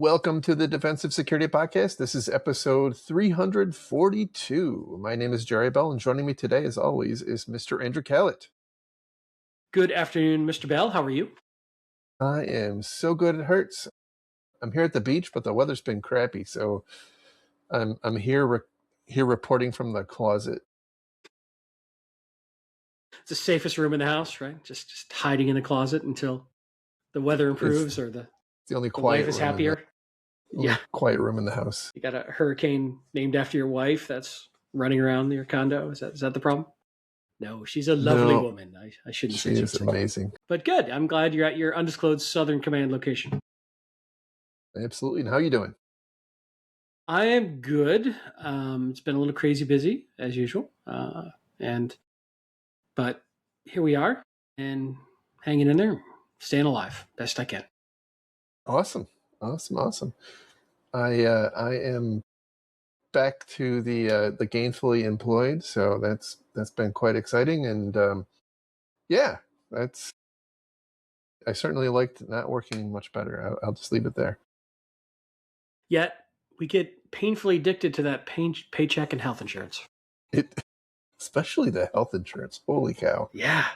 Welcome to the Defensive Security Podcast. This is episode 342. My name is Jerry Bell, and joining me today, as always, is Mr. Andrew Callett. Good afternoon, Mr. Bell. How are you? I am so good it hurts. I'm here at the beach, but the weather's been crappy, so I'm here reporting from the closet. It's the safest room in the house, right? Just hiding in the closet until the weather improves or the only quiet wife is happier. Quiet room in the house. You got a hurricane named after your wife that's running around your condo. Is that the problem? No, she's a lovely woman. I shouldn't say she is amazing. But good. I'm glad you're at your undisclosed Southern Command location. Absolutely. And how are you doing? I am good. It's been a little crazy busy as usual. But here we are and hanging in there, staying alive best I can. Awesome. I am back to the gainfully employed, so that's been quite exciting, and I certainly liked not working much better. I'll just leave it there. Yet we get painfully addicted to that paycheck and health insurance. Especially the health insurance. Holy cow! Yeah,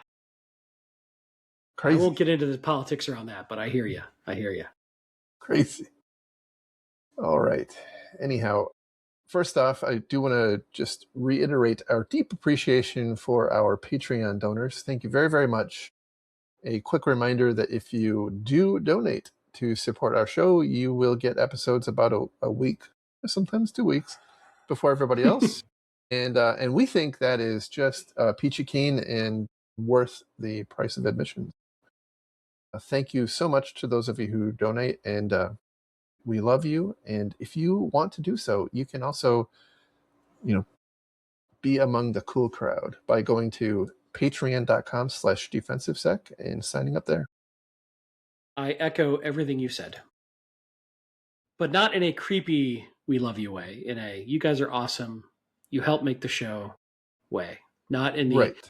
crazy. I won't get into the politics around that, but I hear you. Crazy. All right. Anyhow, first off, I do want to just reiterate our deep appreciation for our Patreon donors. Thank you very, very much. A quick reminder that if you do donate to support our show, you will get episodes about a week, sometimes 2 weeks, before everybody else. And we think that is just peachy keen and worth the price of admission. Thank you so much to those of you who donate, and we love you. And if you want to do so, you can also, be among the cool crowd by going to patreon.com/defensivesec and signing up there. I echo everything you said, but not in a creepy, we love you way, in a, you guys are awesome, you help make the show way, not in the, right.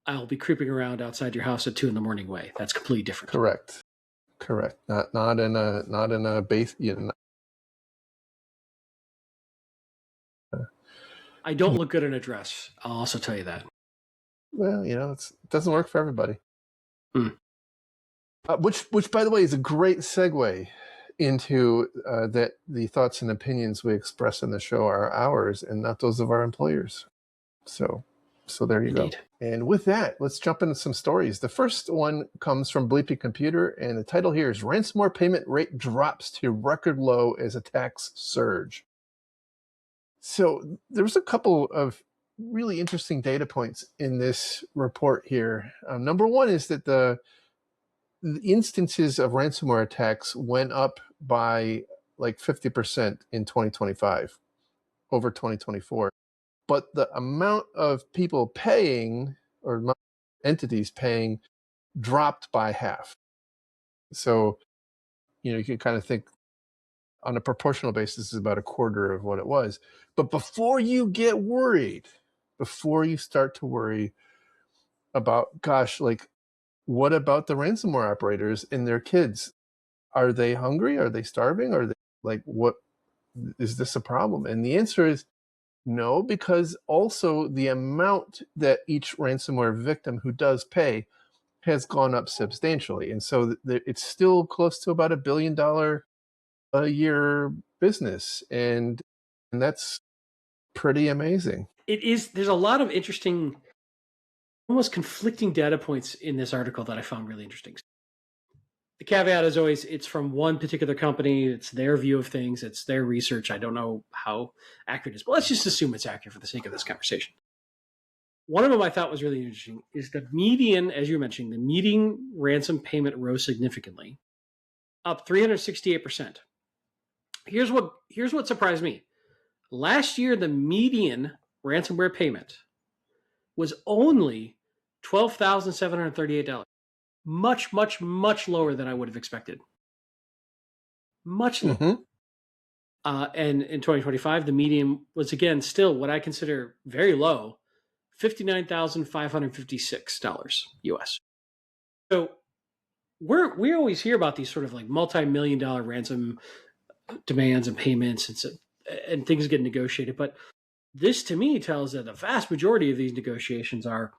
I'll be creeping around outside your house at 2 a.m. way. That's completely different. Correct. Not in a base. I don't look good in a dress. I'll also tell you that. Well, it doesn't work for everybody. Which, by the way, is a great segue into that the thoughts and opinions we express in the show are ours and not those of our employers. So there you Indeed. Go. And with that, let's jump into some stories. The first one comes from Bleepy Computer, and the title here is Ransomware Payment Rate Drops to Record Low as Attacks Surge. So there's a couple of really interesting data points in this report here. Number one is that the instances of ransomware attacks went up by like 50% in 2025 over 2024. But the amount of people paying, or entities paying, dropped by half. So, you can kind of think on a proportional basis is about a quarter of what it was. But before you get worried, before you start to worry about, gosh, like, what about the ransomware operators and their kids? Are they hungry? Are they starving? Are they what is this a problem? And the answer is no, because also the amount that each ransomware victim who does pay has gone up substantially. And so it's still close to about $1 billion a year business. And that's pretty amazing. It is. There's a lot of interesting, almost conflicting data points in this article that I found really interesting. The caveat is always, it's from one particular company. It's their view of things. It's their research. I don't know how accurate it is, but let's just assume it's accurate for the sake of this conversation. One of them I thought was really interesting is the median, as you mentioned, the median ransom payment rose significantly, up 368%. Here's what surprised me. Last year, the median ransomware payment was only $12,738. Much, much, much lower than I would have expected. Much lower. Mm-hmm. And in 2025, the median was, again, still what I consider very low, $59,556 US. So we always hear about these sort of like multi-million-dollar ransom demands and payments, and things get negotiated. But this to me tells that the vast majority of these negotiations are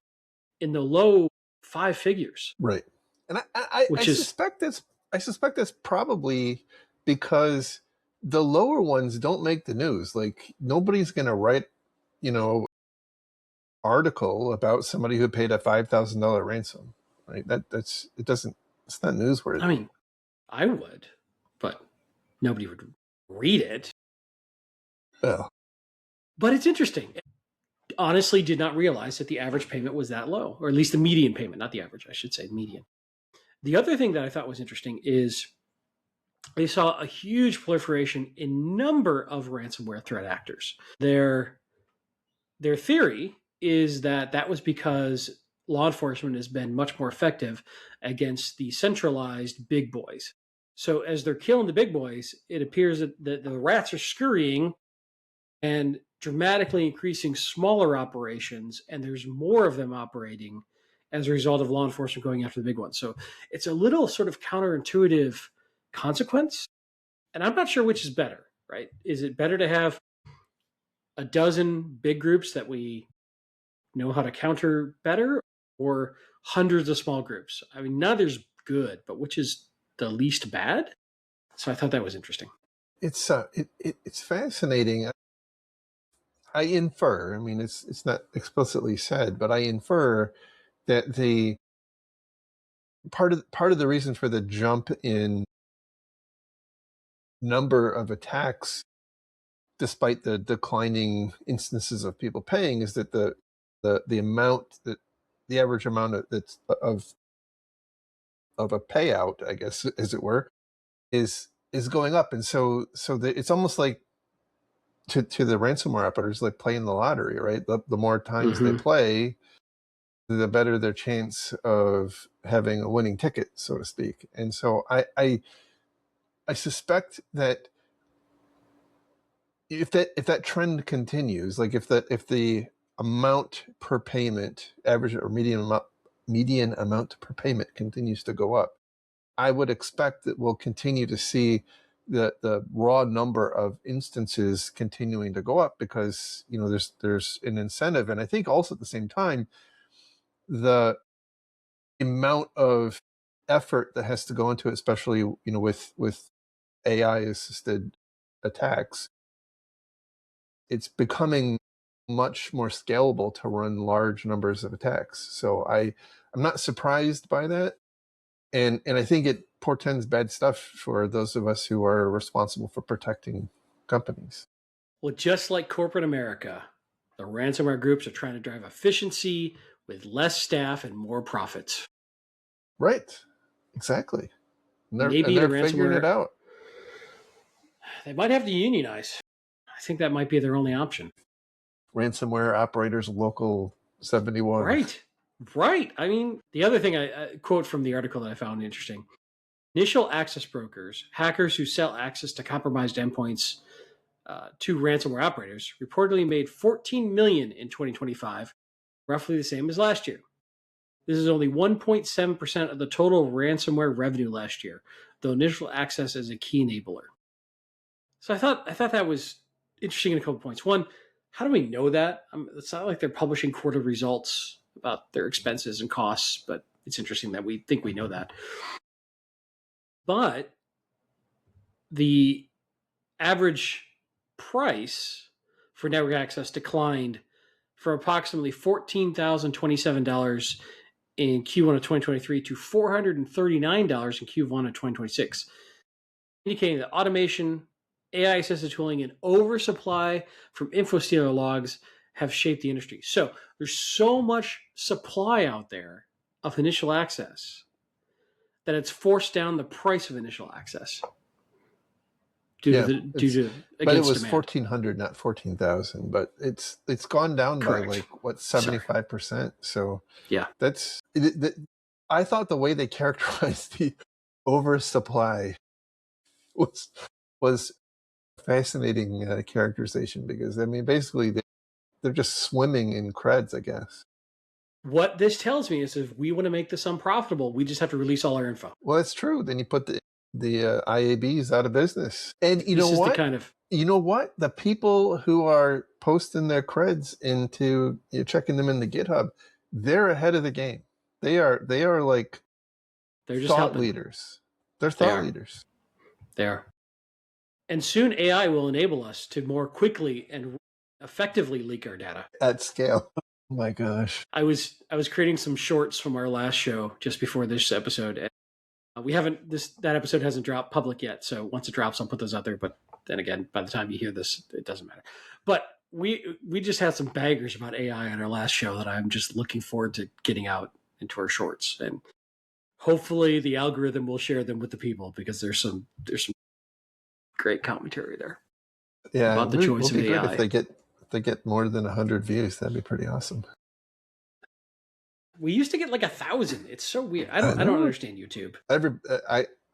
in the low 5 figures. Right. And I suspect that's probably because the lower ones don't make the news. Like nobody's going to write, article about somebody who paid a $5,000 ransom. Right. It's not newsworthy. I mean, I would, but nobody would read it. Well, but it's interesting. Honestly, did not realize that the average payment was that low, or at least the median payment, not the average, I should say, median. The other thing that I thought was interesting is they saw a huge proliferation in number of ransomware threat actors. Their theory is that was because law enforcement has been much more effective against the centralized big boys. So as they're killing the big boys, it appears that the rats are scurrying and dramatically increasing smaller operations, and there's more of them operating as a result of law enforcement going after the big ones. So it's a little sort of counterintuitive consequence, and I'm not sure which is better, right? Is it better to have a dozen big groups that we know how to counter better, or hundreds of small groups? I mean, neither's good, but which is the least bad? So I thought that was interesting. It's fascinating. I infer, I mean, it's not explicitly said, but I infer that the part of the reason for the jump in number of attacks, despite the declining instances of people paying, is that the amount that the average amount of a payout, I guess, as it were, is going up, and so it's almost like to the ransomware operators like playing the lottery, right? The more times they play, the better their chance of having a winning ticket, so to speak. And so I suspect that if that trend continues, like if the amount per payment, average or median amount per payment continues to go up, I would expect that we'll continue to see the raw number of instances continuing to go up, because there's an incentive, and I think also at the same time the amount of effort that has to go into it, especially with AI assisted attacks, it's becoming much more scalable to run large numbers of attacks. So I'm not surprised by that, and I think it portends bad stuff for those of us who are responsible for protecting companies. Well, just like corporate America, the ransomware groups are trying to drive efficiency with less staff and more profits. Right. Exactly. Maybe they're figuring it out. They might have to unionize. I think that might be their only option. Ransomware Operators Local 71. Right. I mean, the other thing I quote from the article that I found interesting: initial access brokers, hackers who sell access to compromised endpoints to ransomware operators, reportedly made $14 million in 2025, roughly the same as last year. This is only 1.7% of the total ransomware revenue last year, though initial access is a key enabler. So I thought that was interesting in a couple points. One, how do we know that? It's not like they're publishing quarterly results about their expenses and costs, but it's interesting that we think we know that. But the average price for network access declined from approximately $14,027 in Q1 of 2023 to $439 in Q1 of 2026, indicating that automation, AI-assisted tooling, and oversupply from InfoStealer logs have shaped the industry. So there's so much supply out there of initial access that it's forced down the price of initial access. But it was demand. 1,400, not 14,000. But it's gone down Correct. by 75%. So yeah, that's. I thought the way they characterized the oversupply was fascinating characterization, because I mean basically they're just swimming in creds, I guess. What this tells me is if we want to make this unprofitable, we just have to release all our info. Well, that's true. Then you put the the IAB is out of business. And you This know is what? the kind of You know what? The people who are posting their creds into, checking them in the GitHub, they're ahead of the game. They are like they're just thought helping. leaders. They're They thought are. leaders. They are. And soon AI will enable us to more quickly and effectively leak our data at scale. Oh my gosh. I was creating some shorts from our last show just before this episode. And we haven't that episode hasn't dropped public yet, so once it drops, I'll put those out there. But then again, by the time you hear this, it doesn't matter. But we just had some bangers about AI on our last show that I'm just looking forward to getting out into our shorts, and hopefully the algorithm will share them with the people, because there's some great commentary there. Yeah, about the choice of AI. If they get more than 100 views, that'd be pretty awesome. We used to get like 1,000. It's so weird. I don't understand YouTube.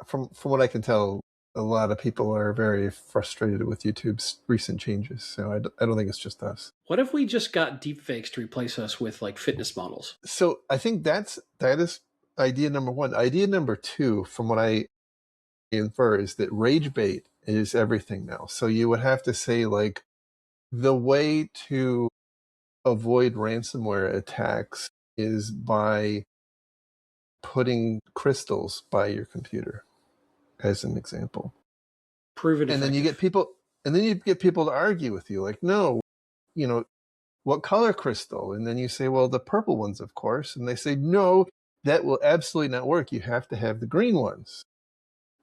From what I can tell, a lot of people are very frustrated with YouTube's recent changes. So I don't think it's just us. What if we just got deepfakes to replace us with like fitness models? So I think that is idea number one. Idea number two, from what I infer, is that rage bait is everything now. So you would have to say, like, the way to avoid ransomware attacks is by putting crystals by your computer, as an example. Prove it. And then you get people to argue with you, like, no, what color crystal? And then you say, well, the purple ones, of course. And they say, no, that will absolutely not work. You have to have the green ones.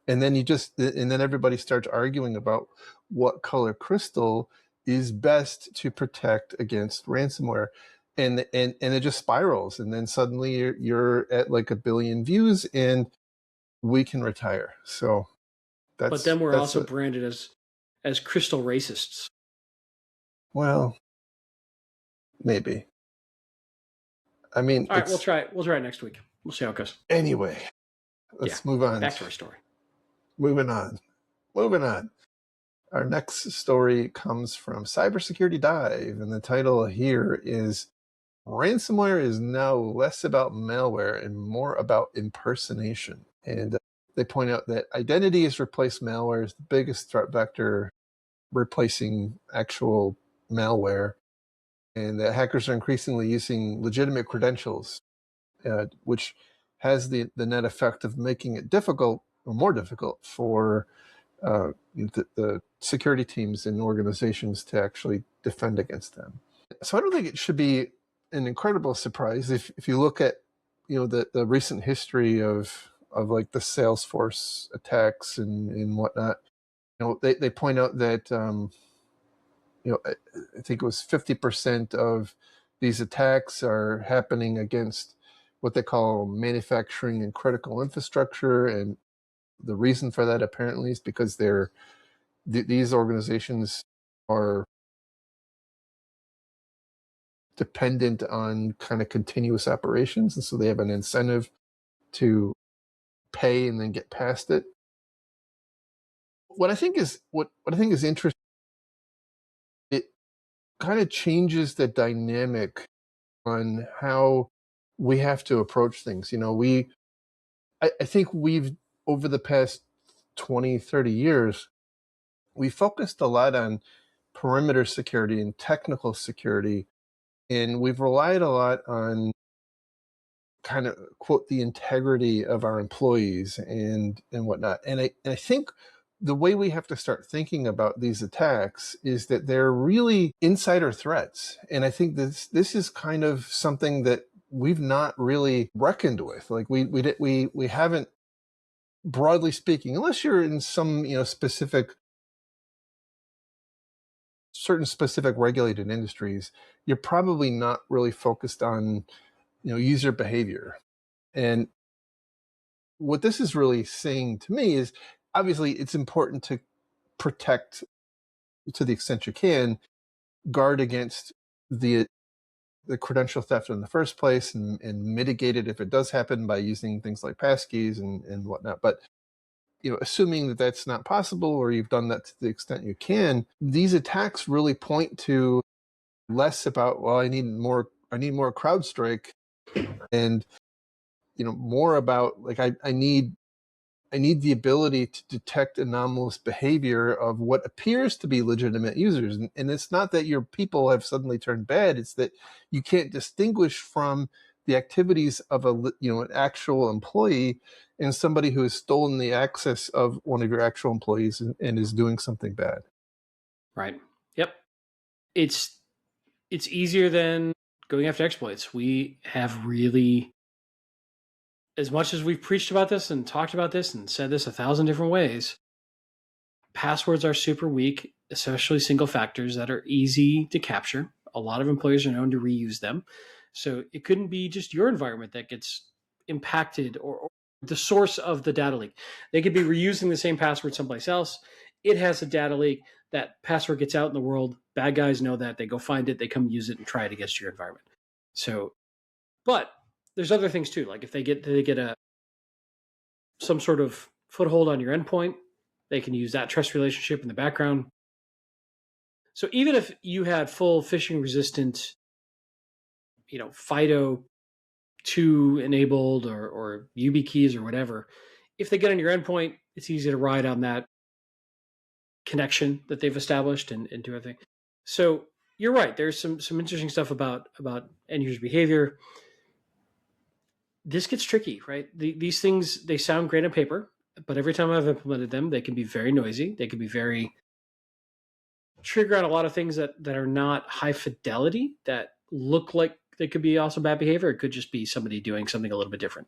And then then everybody starts arguing about what color crystal is best to protect against ransomware. And it just spirals. And then suddenly you're at like 1 billion views and we can retire. So but then we're also branded as crystal racists. Well, maybe. I mean, all right, we'll try it next week. We'll see how it goes. Anyway, let's move on. Back to our story. Moving on. Our next story comes from Cybersecurity Dive, and the title here is Ransomware is now less about malware and more about impersonation. And they point out that identity has replaced malware as the biggest threat vector, replacing actual malware, and that hackers are increasingly using legitimate credentials, which has the net effect of making it difficult, or more difficult, for the security teams in organizations to actually defend against them. So I don't think it should be an incredible surprise if you look at the recent history of like the Salesforce attacks and whatnot. They point out that I think it was 50% of these attacks are happening against what they call manufacturing and critical infrastructure, and the reason for that apparently is because these organizations are dependent on kind of continuous operations, and so they have an incentive to pay and then get past it. What I think is interesting, it kind of changes the dynamic on how we have to approach things. I think we've, over the past 20, 30 years, we focused a lot on perimeter security and technical security, and we've relied a lot on kind of, quote, the integrity of our employees and whatnot. And I think the way we have to start thinking about these attacks is that they're really insider threats. And I think this is kind of something that we've not really reckoned with. Like we haven't, broadly speaking, unless you're in some certain specific regulated industries, you're probably not really focused on user behavior. And what this is really saying to me is, obviously it's important to protect, to the extent you can, guard against the credential theft in the first place, and mitigate it if it does happen by using things like passkeys and whatnot. But assuming that that's not possible, or you've done that to the extent you can, these attacks really point to less about, well, I need more CrowdStrike, and more about, like, I need I need the ability to detect anomalous behavior of what appears to be legitimate users. And it's not that your people have suddenly turned bad. It's that you can't distinguish from the activities of an actual employee and somebody who has stolen the access of one of your actual employees and is doing something bad. Right. Yep. It's easier than going after exploits. We have really, as much as we've preached about this and talked about this and said this 1,000 different ways, passwords are super weak, especially single factors that are easy to capture. A lot of employers are known to reuse them. So it couldn't be just your environment that gets impacted or the source of the data leak. They could be reusing the same password someplace else. It has a data leak. That password gets out in the world. Bad guys know that. They go find it. They come use it and try it against your environment. So, but there's other things too. Like if they get some sort of foothold on your endpoint, they can use that trust relationship in the background. So even if you had full phishing resistant, FIDO 2 enabled or YubiKeys or whatever, if they get on your endpoint, it's easy to ride on that connection that they've established and do everything. So you're right. There's some interesting stuff about end user behavior. This gets tricky, right? These things, they sound great on paper, but every time I've implemented them, they can be very noisy. They can be very trigger on a lot of things that are not high fidelity, that look like they could be also bad behavior. It could just be somebody doing something a little bit different.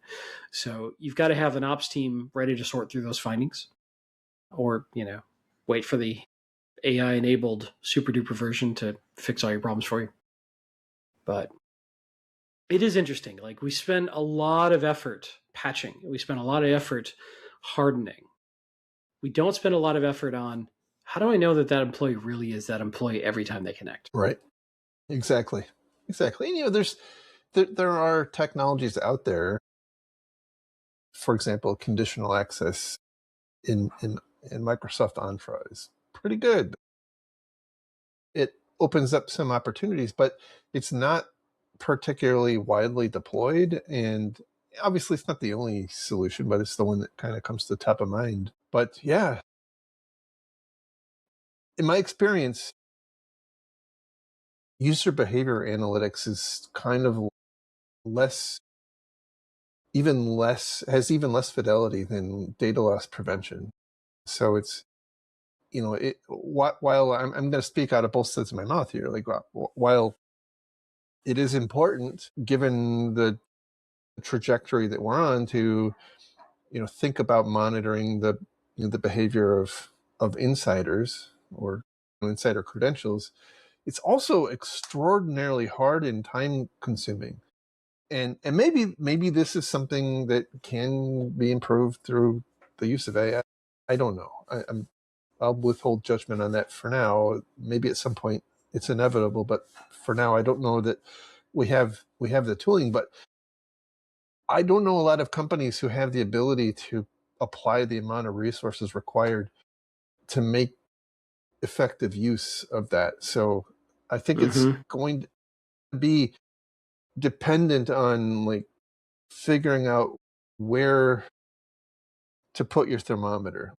So you've got to have an ops team ready to sort through those findings, or wait for the AI enabled super duper version to fix all your problems for you. But it is interesting. Like, we spend a lot of effort patching. We spend a lot of effort hardening. We don't spend a lot of effort on, how do I know that employee really is that employee every time they connect? Right. Exactly. And, there are technologies out there. For example, conditional access in Microsoft Entra is pretty good. It opens up some opportunities, but it's not particularly widely deployed. And obviously it's not the only solution, but it's the one that kind of comes to the top of mind. But yeah, in my experience, user behavior analytics is kind of has even less fidelity than data loss prevention. So it's, while I'm going to speak out of both sides of my mouth here, like, while it is important, given the trajectory that we're on, to think about monitoring the behavior of insiders or insider credentials, it's also extraordinarily hard and time consuming. And maybe this is something that can be improved through the use of AI. I don't know. I'll withhold judgment on that for now. Maybe at some point it's inevitable, but for now I don't know that we have the tooling. But I don't know a lot of companies who have the ability to apply the amount of resources required to make effective use of that. So I think it's going to be dependent on, like, figuring out where to put your thermometer.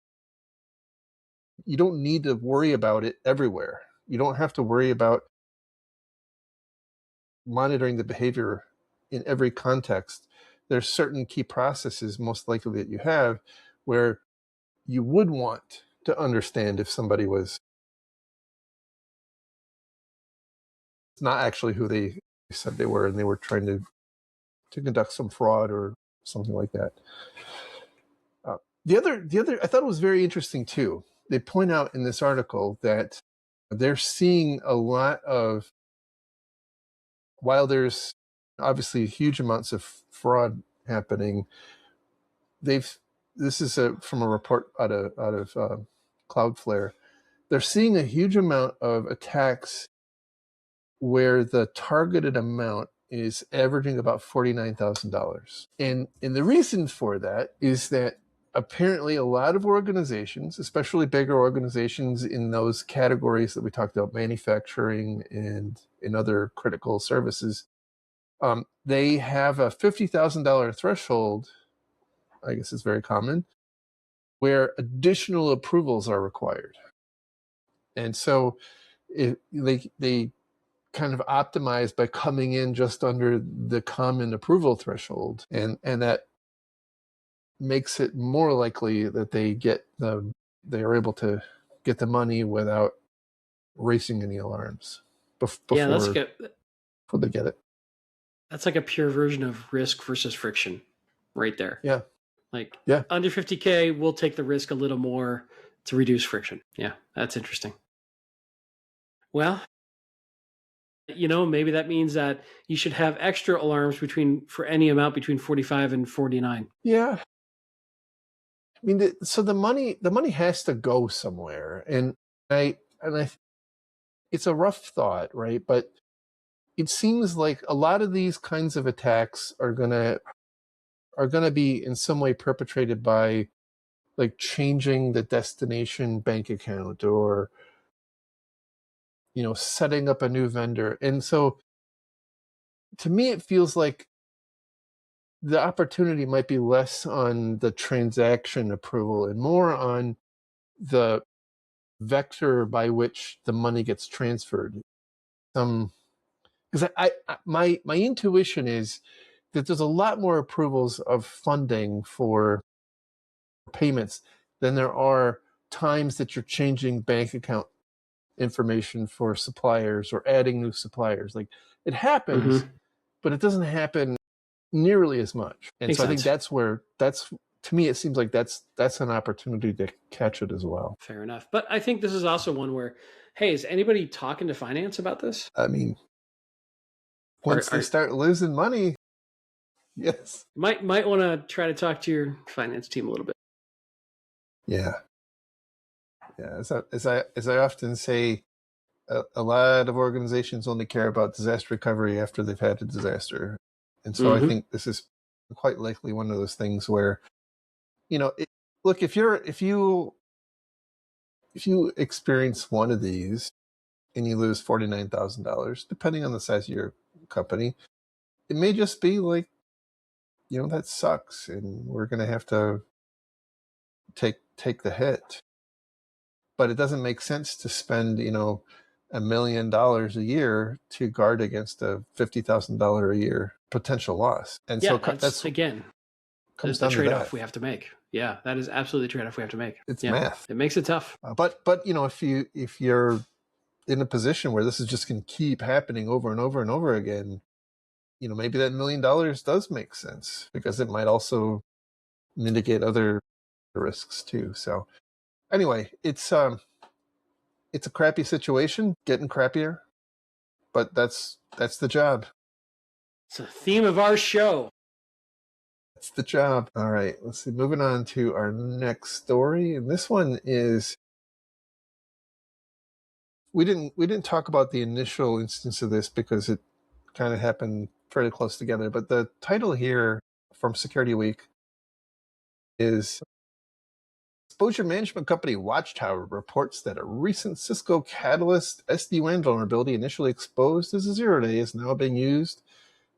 You don't need to worry about it everywhere. You don't have to worry about monitoring the behavior in every context. There's certain key processes, most likely, that you have where you would want to understand if somebody was not actually who they said they were, and they were trying to conduct some fraud or something like that. The other, I thought it was very interesting too. They point out in this article that they're seeing a lot of, while there's obviously huge amounts of fraud happening, this is from a report out of Cloudflare. They're seeing a huge amount of attacks where the targeted amount is averaging about $49,000. And the reason for that is that apparently a lot of organizations, especially bigger organizations in those categories that we talked about, manufacturing and in other critical services, they have a $50,000 threshold. I guess it's very common, where additional approvals are required. And so they kind of optimize by coming in just under the common approval threshold, and that makes it more likely that they are able to get the money without raising any alarms before they get it. That's like a pure version of risk versus friction right there. Yeah. Under 50K, we'll take the risk a little more to reduce friction. Yeah, that's interesting. Well, maybe that means that you should have extra alarms for any amount between 45 and 49. Yeah. I mean, so the money has to go somewhere, and it's a rough thought, right? But it seems like a lot of these kinds of attacks are gonna be in some way perpetrated by like changing the destination bank account or setting up a new vendor. And so to me it feels like the opportunity might be less on the transaction approval and more on the vector by which the money gets transferred. Because my intuition is that there's a lot more approvals of funding for payments than there are times that you're changing bank account information for suppliers or adding new suppliers. Like, it happens, but it doesn't happen nearly as much. And so I think that's to me it seems like that's an opportunity to catch it as well. Fair enough. But I think this is also one where, hey, is anybody talking to finance about this? I mean, once they start losing money, yes. Might want to try to talk to your finance team a little bit. Yeah. As I often say, a lot of organizations only care about disaster recovery after they've had a disaster, and so I think this is quite likely one of those things where, look, if you experience one of these and you lose $49,000, depending on the size of your company, it may just be like, that sucks, and we're going to have to take the hit. But it doesn't make sense to spend, $1 million a year to guard against a $50,000 a year potential loss. And so that's again, there's the trade-off we have to make. Yeah, that is absolutely the trade-off we have to make. It's math. It makes it tough. But if you're in a position where this is just going to keep happening over and over and over again, maybe that $1 million does make sense, because it might also mitigate other risks too. So anyway, it's a crappy situation, getting crappier, but that's the job. It's the theme of our show. That's the job. All right, let's see. Moving on to our next story, and this one is we didn't talk about the initial instance of this because it kind of happened fairly close together. But the title here from Security Week is exposure management company Watchtower reports that a recent Cisco Catalyst SD-WAN vulnerability initially exposed as a 0-day is now being used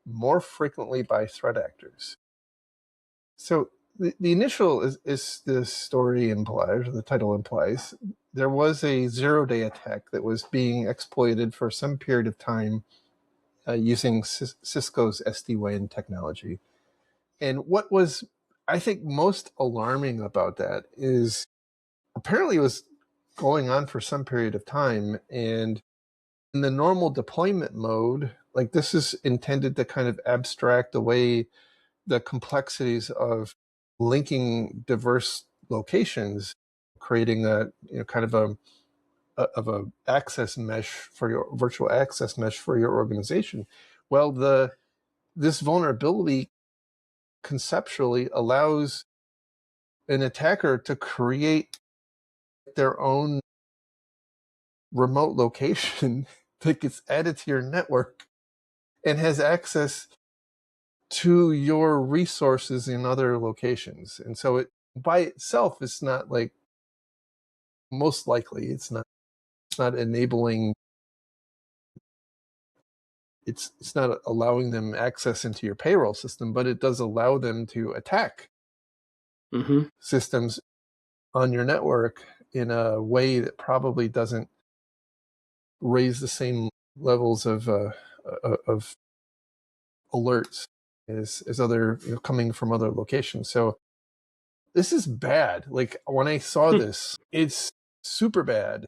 more frequently by threat actors. So the initial is the story implies, or the title implies, there was a 0-day attack that was being exploited for some period of time using Cisco's SD-WAN technology. And what was, I think, most alarming about that is apparently it was going on for some period of time, and in the normal deployment mode, like, this is intended to kind of abstract away the complexities of linking diverse locations, creating a kind of a access mesh for your virtual access mesh for your organization. Well, this vulnerability conceptually allows an attacker to create their own remote location that gets added to your network and has access to your resources in other locations. And so it by itself is not, like, most likely it's not enabling, it's not allowing them access into your payroll system, but it does allow them to attack systems on your network in a way that probably doesn't raise the same levels of alerts as other, coming from other locations. So this is bad. Like when I saw this, it's super bad.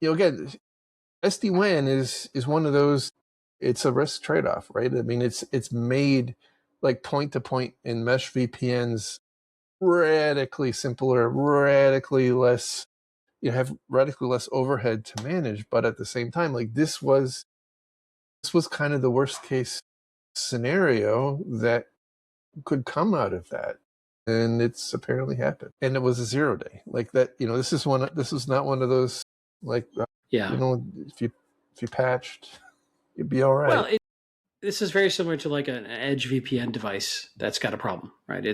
Again, SD-WAN is one of those. It's a risk trade-off, right? I mean, it's made like point-to-point in mesh VPNs radically simpler, radically less. You have radically less overhead to manage, but at the same time, like this was kind of the worst case scenario that could come out of that, and it's apparently happened, and it was a 0 day like that. This is not one of those like if you patched, you'd be all right. Well, this is very similar to like an edge VPN device that's got a problem, right?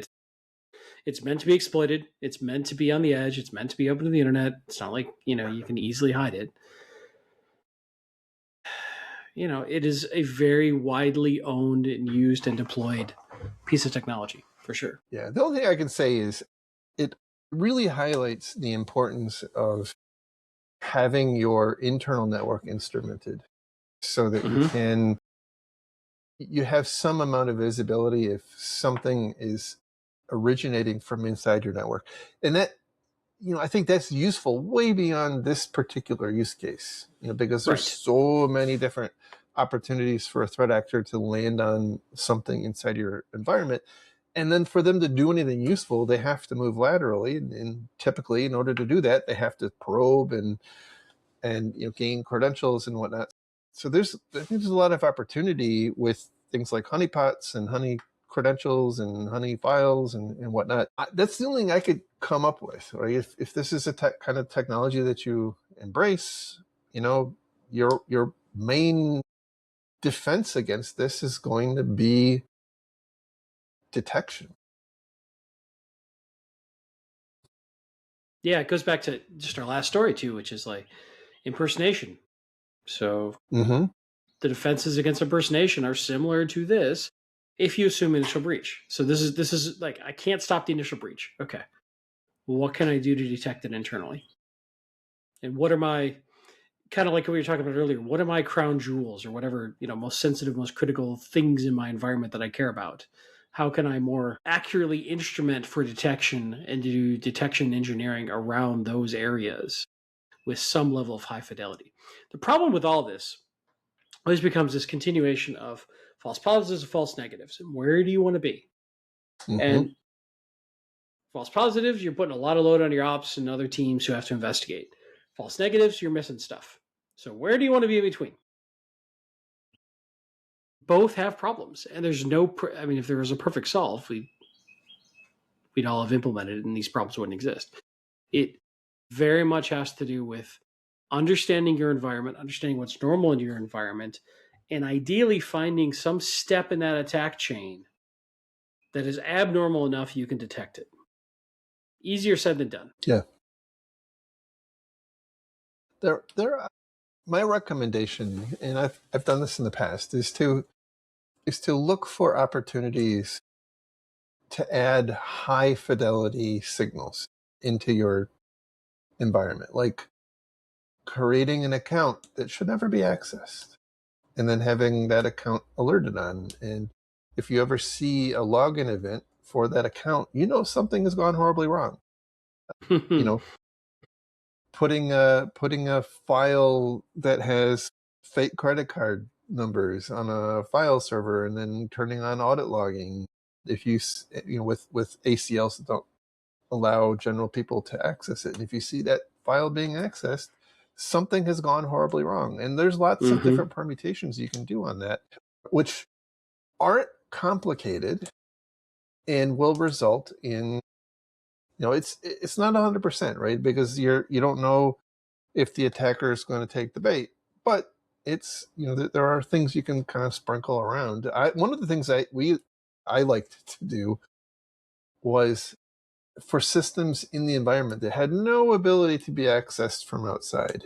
It's meant to be exploited. It's meant to be on the edge. It's meant to be open to the internet. It's not like you can easily hide it. It is a very widely owned and used and deployed piece of technology for sure. Yeah, the only thing I can say is it really highlights the importance of having your internal network instrumented so that you have some amount of visibility if something is originating from inside your network. And that, I think that's useful way beyond this particular use case, because there's so many different opportunities for a threat actor to land on something inside your environment. And then for them to do anything useful, they have to move laterally. And typically, in order to do that, they have to probe and gain credentials and whatnot. So I think there's a lot of opportunity with things like honeypots and honey credentials and honey files and whatnot. That's the only thing I could come up with, right? If this is a kind of technology that you embrace, your main defense against this is going to be detection. Yeah, it goes back to just our last story too, which is like impersonation. So the defenses against impersonation are similar to this if you assume initial breach. So this is like, I can't stop the initial breach. Okay. Well, what can I do to detect it internally? And what are my, kind of like what we were talking about earlier, what are my crown jewels or whatever, most sensitive, most critical things in my environment that I care about? How can I more accurately instrument for detection and do detection engineering around those areas with some level of high fidelity? The problem with all this always becomes this continuation of false positives and false negatives. And where do you want to be? And false positives, you're putting a lot of load on your ops and other teams who have to investigate. False negatives, you're missing stuff. So where do you want to be in between? Both have problems. And there's if there was a perfect solve, we'd all have implemented it and these problems wouldn't exist. It very much has to do with understanding your environment, understanding what's normal in your environment, and ideally finding some step in that attack chain that is abnormal enough you can detect it. Easier said than done. Yeah. My recommendation, and I've done this in the past, is to look for opportunities to add high fidelity signals into your environment, like creating an account that should never be accessed and then having that account alerted on. And if you ever see a login event for that account, something has gone horribly wrong. Putting a file that has fake credit card numbers on a file server and then turning on audit logging if you with ACLs that don't allow general people to access it. And if you see that file being accessed, something has gone horribly wrong. And there's lots of different permutations you can do on that, which aren't complicated and will result in, it's not 100%, right? Because you don't know if the attacker is going to take the bait, but it's, there are things you can kind of sprinkle around. One of the things I liked to do was for systems in the environment that had no ability to be accessed from outside.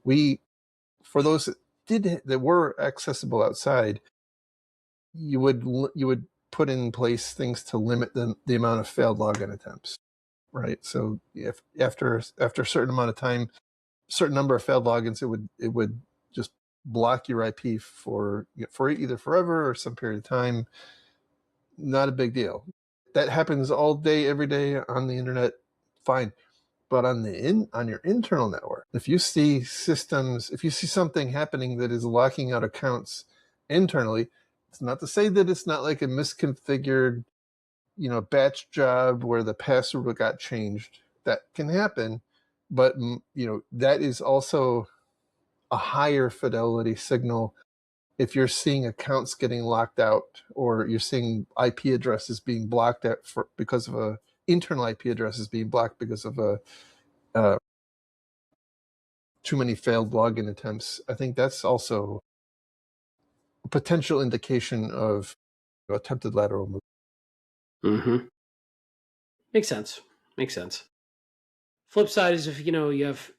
We for those that were accessible outside, you would put in place things to limit the amount of failed login attempts, right? So if after a certain amount of time, certain number of failed logins, it would just block your IP for either forever or some period of time. Not a big deal. That happens all day, every day on the internet. Fine. But on your internal network, if you see something happening that is locking out accounts internally, it's not to say that it's not like a misconfigured, batch job where the password got changed. That can happen, but that is also a higher fidelity signal. If you're seeing accounts getting locked out, or you're seeing IP addresses being blocked because of a internal IP addresses being blocked because of too many failed login attempts, I think that's also a potential indication of attempted lateral movement. Mm-hmm. Makes sense. Flip side is if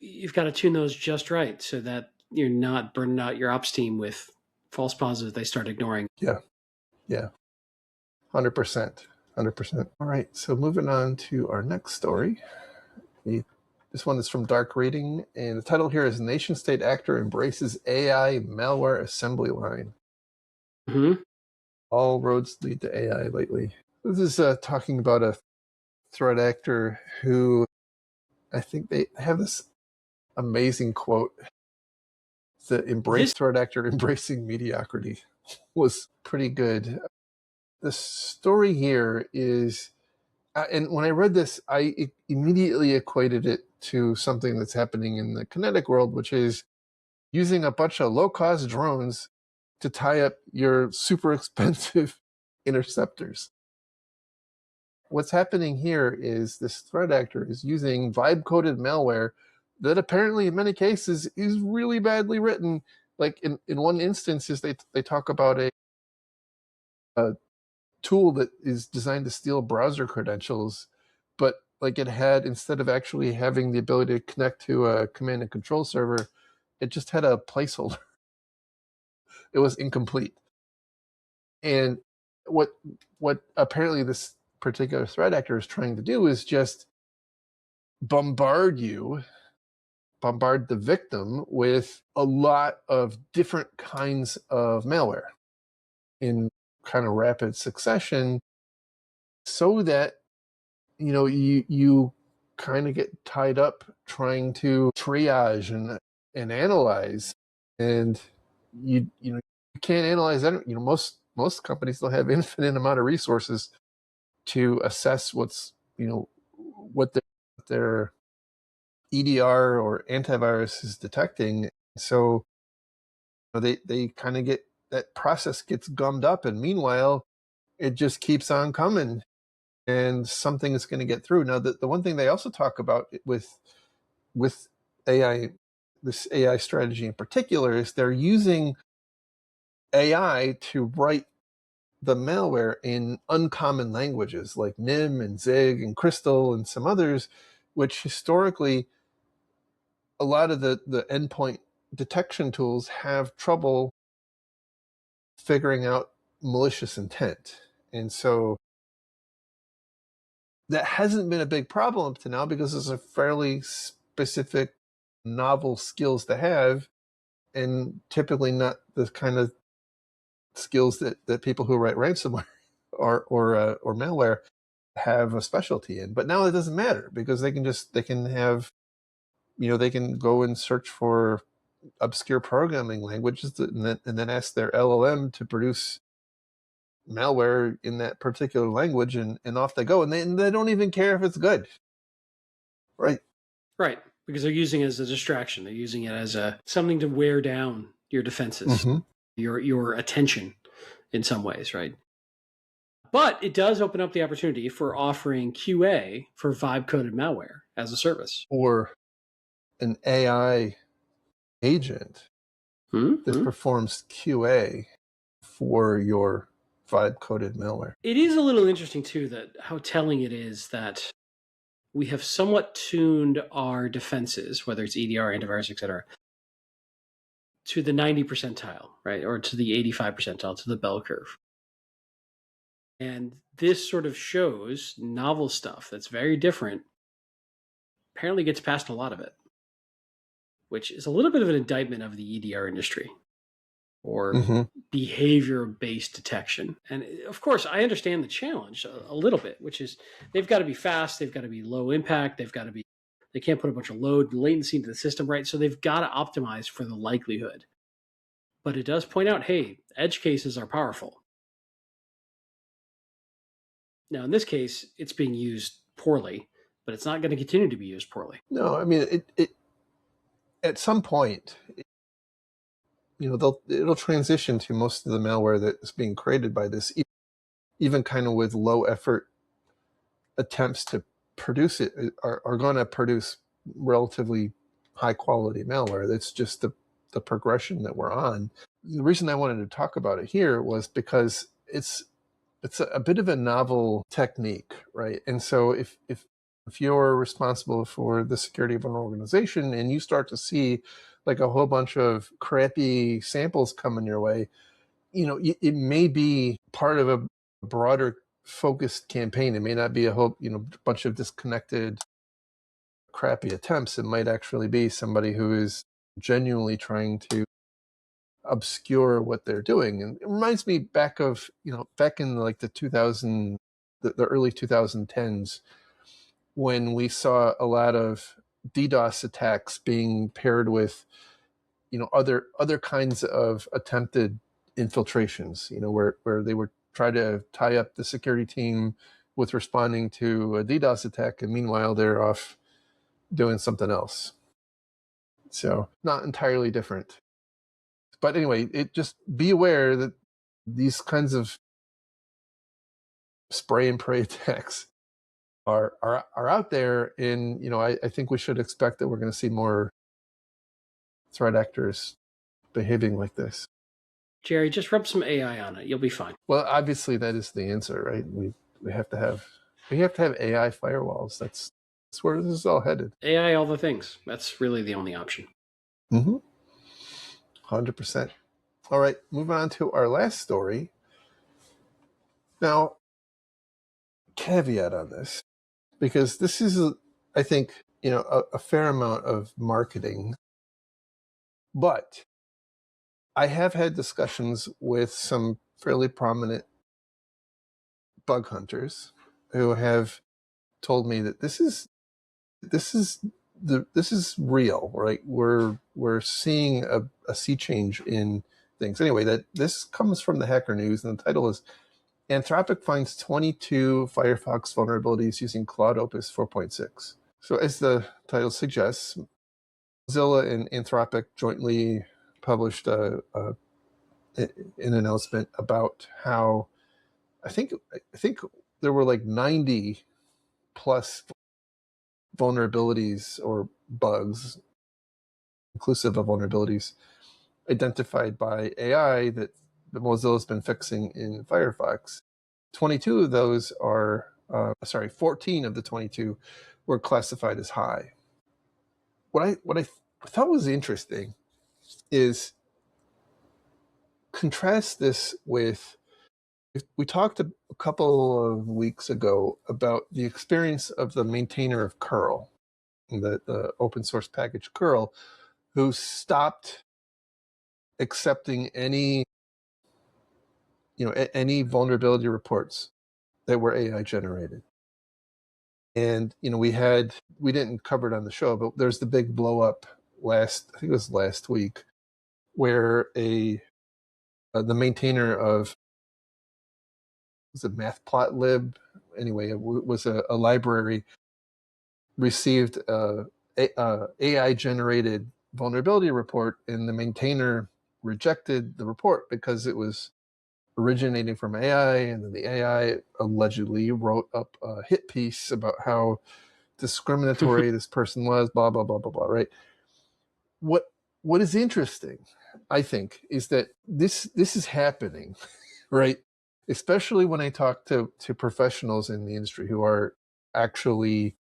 you've got to tune those just right so that you're not burning out your ops team with false positives they start ignoring. Yeah. 100%. All right, so moving on to our next story. This one is from Dark Reading, and the title here is Nation State Actor Embraces AI Malware Assembly Line. Mm-hmm. All roads lead to AI lately. This is talking about a threat actor who, I think they have this amazing quote. The threat actor embracing mediocrity was pretty good. The story here is, and when I read this, I immediately equated it to something that's happening in the kinetic world, which is using a bunch of low-cost drones to tie up your super expensive interceptors. What's happening here is this threat actor is using vibe-coded malware that apparently in many cases is really badly written. Like in one instance, is they talk about a tool that is designed to steal browser credentials, but like it had, instead of actually having the ability to connect to a command and control server, it just had a placeholder. It was incomplete. And what apparently this particular threat actor is trying to do is just bombard the victim with a lot of different kinds of malware in kind of rapid succession, so that you kind of get tied up trying to triage and analyze, and you can't analyze that. Most companies don't have infinite amount of resources to assess what their EDR or antivirus is detecting. So they kind of get, that process gets gummed up, and meanwhile it just keeps on coming, and something is going to get through. Now, the one thing they also talk about with AI, this AI strategy in particular, is they're using AI to write the malware in uncommon languages like NIM and Zig and Crystal and some others, which historically a lot of the endpoint detection tools have trouble figuring out malicious intent. And so that hasn't been a big problem up to now, because it's a fairly specific, novel skills to have, and typically not the kind of skills that people who write ransomware or malware have a specialty in. But now it doesn't matter, because they can go and search for obscure programming languages and then ask their LLM to produce malware in that particular language, and off they go, and they don't even care if it's good. Right, because they're using it as a distraction. They're using it as something to wear down your defenses, mm-hmm. your attention in some ways, right? But it does open up the opportunity for offering QA for vibe-coded malware as a service, or an AI agent that performs QA for your vibe-coded malware. It is a little interesting too that how telling it is that we have somewhat tuned our defenses, whether it's EDR, antivirus, etc., to the 90 percentile, right? Or to the 85 percentile, to the bell curve. And this sort of shows novel stuff that's very different, apparently gets past a lot of it, which is a little bit of an indictment of the EDR industry or behavior based detection. And of course, I understand the challenge a little bit, which is they've got to be fast, they've got to be low impact, they can't put a bunch of load and latency into the system, right? So they've got to optimize for the likelihood. But it does point out, hey, edge cases are powerful. Now, in this case, it's being used poorly, but it's not going to continue to be used poorly. No, I mean, it at some point, it'll transition to most of the malware that's being created by this, even kind of with low effort attempts to produce it, are going to produce relatively high quality malware. That's just the progression that we're on. The reason I wanted to talk about it here was because it's a bit of a novel technique, right? And so if you're responsible for the security of an organization and you start to see like a whole bunch of crappy samples coming your way, it may be part of a broader focused campaign. It may not be a whole, bunch of disconnected crappy attempts. It might actually be somebody who is genuinely trying to obscure what they're doing. And it reminds me back in like the early 2010s, when we saw a lot of DDoS attacks being paired with, other kinds of attempted infiltrations, where they were trying to tie up the security team with responding to a DDoS attack, and meanwhile they're off doing something else. So not entirely different. But anyway, just be aware that these kinds of spray and pray attacks are out there, and I think we should expect that we're going to see more threat actors behaving like this. Jerry, just rub some AI on it. You'll be fine. Well, obviously that is the answer, right? We have to have AI firewalls. That's where this is all headed. AI, all the things. That's really the only option. 100%. All right, moving on to our last story. Now, caveat on this, because this is, I think, a fair amount of marketing. But I have had discussions with some fairly prominent bug hunters who have told me that this is real, right? We're seeing a sea change in things. Anyway, that this comes from the Hacker News, and the title is Anthropic finds 22 Firefox vulnerabilities using Claude Opus 4.6. So as the title suggests, Mozilla and Anthropic jointly published an announcement about how I think there were like 90 plus vulnerabilities or bugs, inclusive of vulnerabilities, identified by AI that Mozilla's been fixing in Firefox. 22 of those 14 of the 22 were classified as high. What I thought was interesting is contrast this with, we talked a couple of weeks ago about the experience of the maintainer of curl, the open source package curl, who stopped accepting any vulnerability reports that were AI generated. And we didn't cover it on the show, but there's the big blow up I think it was last week, where the maintainer of, was it Matplotlib? Anyway, it was a library, received a AI generated vulnerability report, and the maintainer rejected the report because it was originating from AI, and then the AI allegedly wrote up a hit piece about how discriminatory this person was, blah, blah, blah, blah, blah, right? What is interesting, I think, is that this is happening, right? Especially when I talk to professionals in the industry who are actually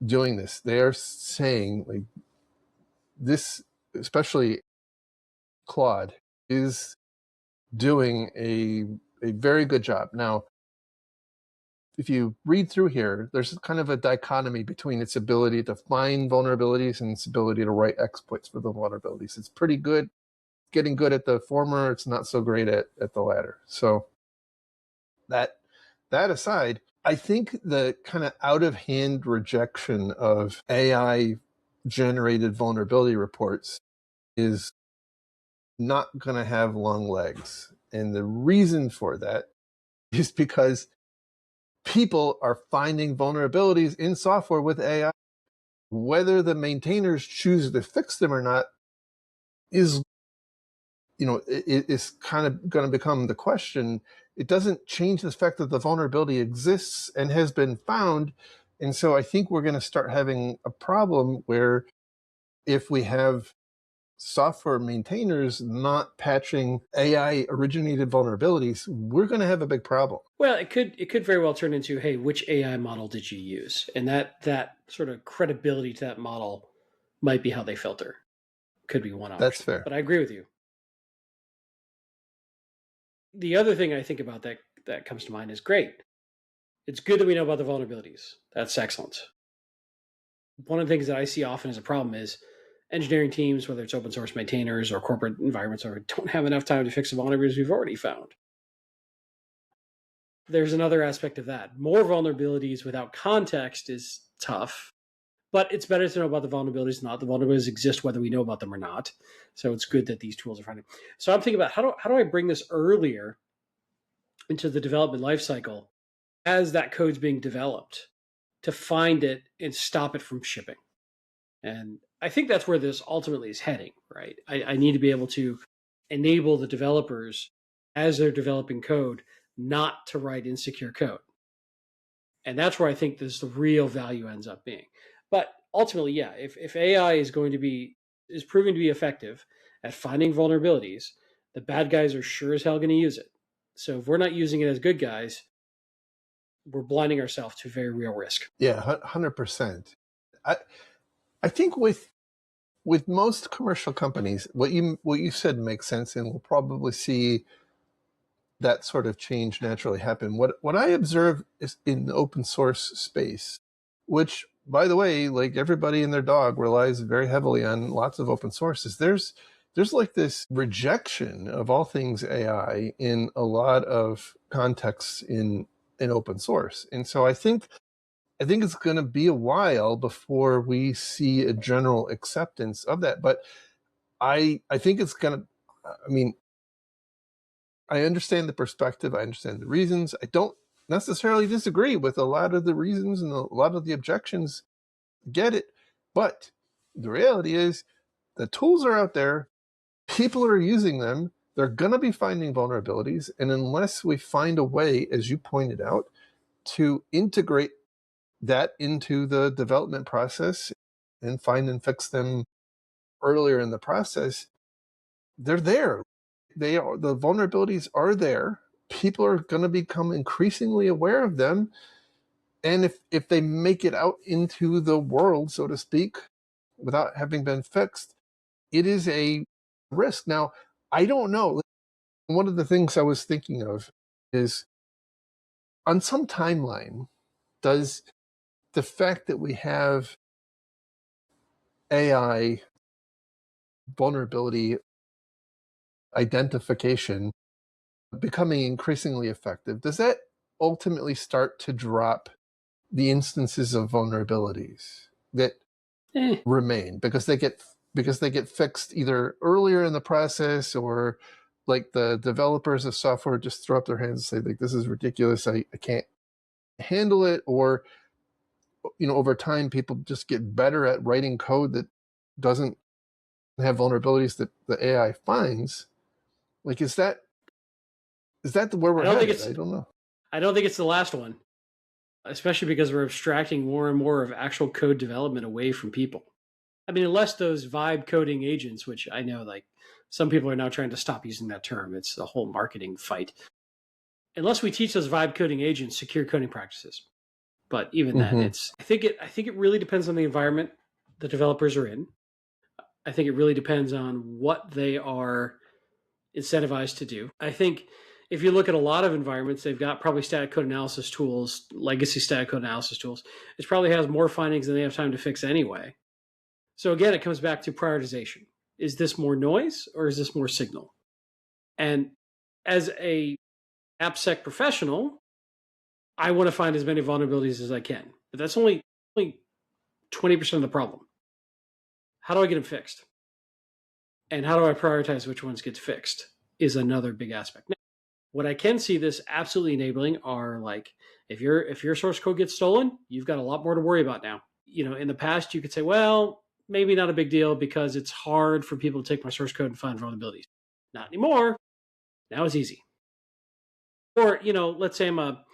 doing this. They are saying, like, this, especially Claude, is doing a a very good job. Now, if you read through here, there's kind of a dichotomy between its ability to find vulnerabilities and its ability to write exploits for the vulnerabilities. It's pretty good, getting good at the former. It's not so great at the latter. So that aside, I think the kind of out-of-hand rejection of AI-generated vulnerability reports is not going to have long legs. And the reason for that is because people are finding vulnerabilities in software with AI. Whether the maintainers choose to fix them or not is, is kind of going to become the question. It doesn't change the fact that the vulnerability exists and has been found. And so I think we're going to start having a problem where if we have software maintainers not patching AI originated vulnerabilities, we're going to have a big problem. Well, it could very well turn into, hey, which AI model did you use? And that sort of credibility to that model might be how they filter. Could be one option. That's fair. But I agree with you. The other thing I think about that comes to mind is great. It's good that we know about the vulnerabilities. That's excellent. One of the things that I see often as a problem is engineering teams, whether it's open source maintainers or corporate environments, don't have enough time to fix the vulnerabilities we've already found. There's another aspect of that. More vulnerabilities without context is tough, but it's better to know about the vulnerabilities, not the vulnerabilities exist whether we know about them or not. So it's good that these tools are finding. So I'm thinking about how do I bring this earlier into the development lifecycle as that code's being developed to find it and stop it from shipping. And I think that's where this ultimately is heading, right? I need to be able to enable the developers as they're developing code not to write insecure code. And that's where I think the real value ends up being. But ultimately, yeah, if AI is proving to be effective at finding vulnerabilities, the bad guys are sure as hell going to use it. So if we're not using it as good guys, we're blinding ourselves to very real risk. Yeah, 100%. I think with most commercial companies, what you said makes sense, and we'll probably see that sort of change naturally happen. What I observe is in the open source space, which, by the way, like everybody and their dog relies very heavily on lots of open sources. There's like this rejection of all things AI in a lot of contexts in open source. And so I think it's going to be a while before we see a general acceptance of that. But I think it's going to, I understand the perspective. I understand the reasons. I don't necessarily disagree with a lot of the reasons and a lot of the objections. Get it. But the reality is the tools are out there. People are using them. They're going to be finding vulnerabilities. And unless we find a way, as you pointed out, to integrate that into the development process and find and fix them earlier in the process, they're there. The vulnerabilities are there. People are going to become increasingly aware of them. And if they make it out into the world, so to speak, without having been fixed, it is a risk. Now, I don't know. One of the things I was thinking of is, on some timeline, does the fact that we have AI vulnerability identification becoming increasingly effective, does that ultimately start to drop the instances of vulnerabilities that remain because they get fixed either earlier in the process, or like the developers of software just throw up their hands and say, like, this is ridiculous, I can't handle it, or over time people just get better at writing code that doesn't have vulnerabilities that the AI finds? Like, is that where we're headed? I don't know. I don't think it's the last one, especially because we're abstracting more and more of actual code development away from people. I mean, unless those vibe coding agents, which I know, like, some people are now trying to stop using that term. It's a whole marketing fight. Unless we teach those vibe coding agents secure coding practices. But even then, I think it really depends on the environment the developers are in. I think it really depends on what they are incentivized to do. I think if you look at a lot of environments, they've got probably static code analysis tools, legacy static code analysis tools. It probably has more findings than they have time to fix anyway. So again, it comes back to prioritization. Is this more noise or is this more signal? And as a AppSec professional, I want to find as many vulnerabilities as I can. But that's only 20% of the problem. How do I get them fixed? And how do I prioritize which ones get fixed is another big aspect. Now, what I can see this absolutely enabling are like, if your source code gets stolen, you've got a lot more to worry about now. In the past, you could say, well, maybe not a big deal because it's hard for people to take my source code and find vulnerabilities. Not anymore. Now it's easy. Or, let's say I'm a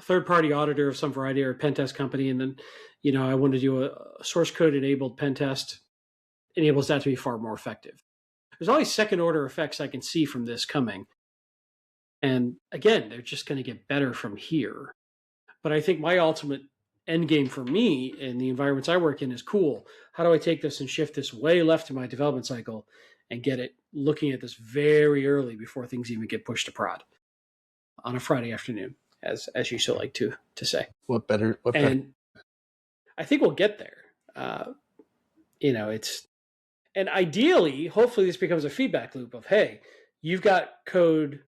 third-party auditor of some variety or a pen test company, and then, I want to do a source code-enabled pen test. Enables that to be far more effective. There's always second-order effects I can see from this coming. And again, they're just going to get better from here. But I think my ultimate end game for me in the environments I work in is cool. How do I take this and shift this way left in my development cycle and get it looking at this very early before things even get pushed to prod on a Friday afternoon, as you so like to say. What better? And I think we'll get there. And ideally, hopefully this becomes a feedback loop of, hey, you've got code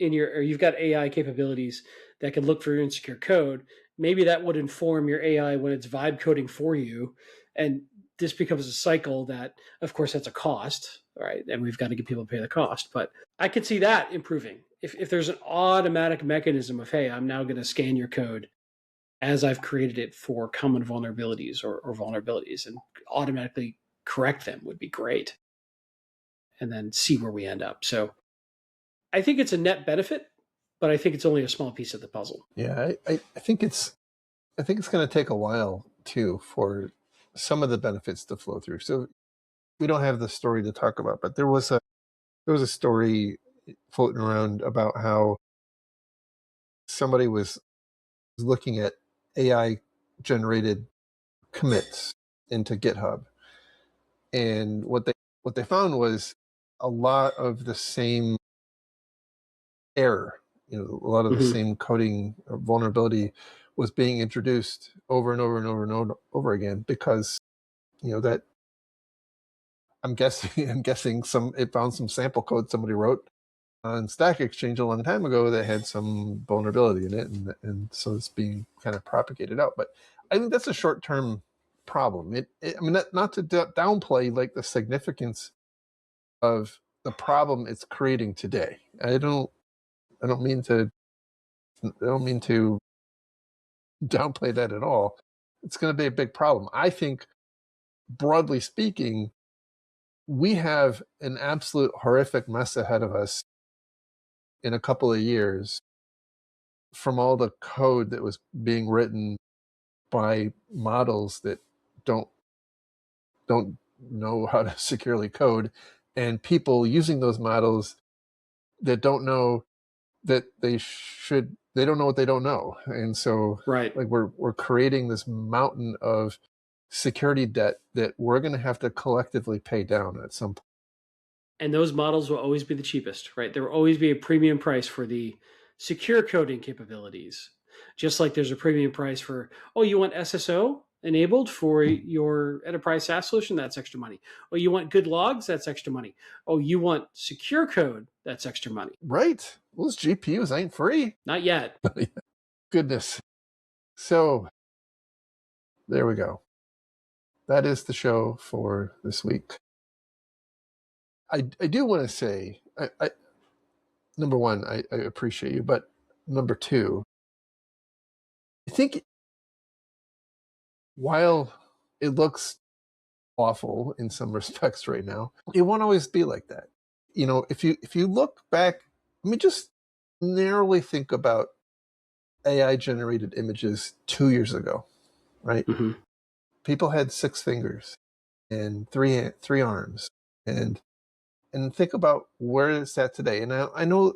or you've got AI capabilities that can look for your insecure code. Maybe that would inform your AI when it's vibe coding for you. And this becomes a cycle that, of course, that's a cost, right? And we've got to get people to pay the cost. But I could see that improving. If there's an automatic mechanism of, hey, I'm now going to scan your code as I've created it for common vulnerabilities or vulnerabilities and automatically correct them would be great. And then see where we end up. So I think it's a net benefit, but I think it's only a small piece of the puzzle. Yeah, I think it's going to take a while too for some of the benefits to flow through. So we don't have the story to talk about, but there was a story floating around about how somebody was looking at AI generated commits into GitHub, and what they found was a lot of the same error, a lot of the same coding vulnerability was being introduced over and over and over and over again because that I'm guessing it found some sample code somebody wrote on Stack Exchange a long time ago that had some vulnerability in it, and so it's being kind of propagated out. But I think that's a short-term problem. I mean, not to downplay like the significance of the problem it's creating today. I don't mean to downplay that at all. It's going to be a big problem. I think, broadly speaking, we have an absolute horrific mess ahead of us in a couple of years from all the code that was being written by models that don't know how to securely code, and people using those models that don't know that they don't know what they don't know. And so right, like we're creating this mountain of security debt that we're going to have to collectively pay down at some point. And those models will always be the cheapest, right? There will always be a premium price for the secure coding capabilities. Just like there's a premium price for, you want SSO enabled for your enterprise SaaS solution? That's extra money. You want good logs? That's extra money. You want secure code? That's extra money. Right. Those GPUs ain't free. Not yet. Goodness. So there we go. That is the show for this week. I do want to say, I number one, I appreciate you, but number two, I think while it looks awful in some respects right now, it won't always be like that. If you look back, just narrowly think about AI generated images 2 years ago, right? Mm-hmm. People had 6 fingers and three arms, and think about where it's at today. And I know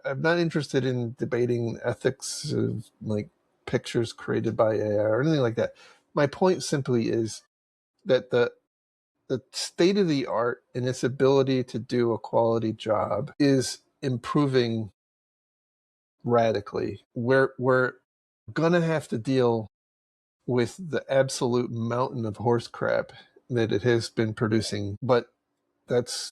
I'm not interested in debating ethics of like pictures created by AI or anything like that. My point simply is that the state of the art in its ability to do a quality job is improving radically. We're gonna have to deal with the absolute mountain of horse crap that it has been producing, but it's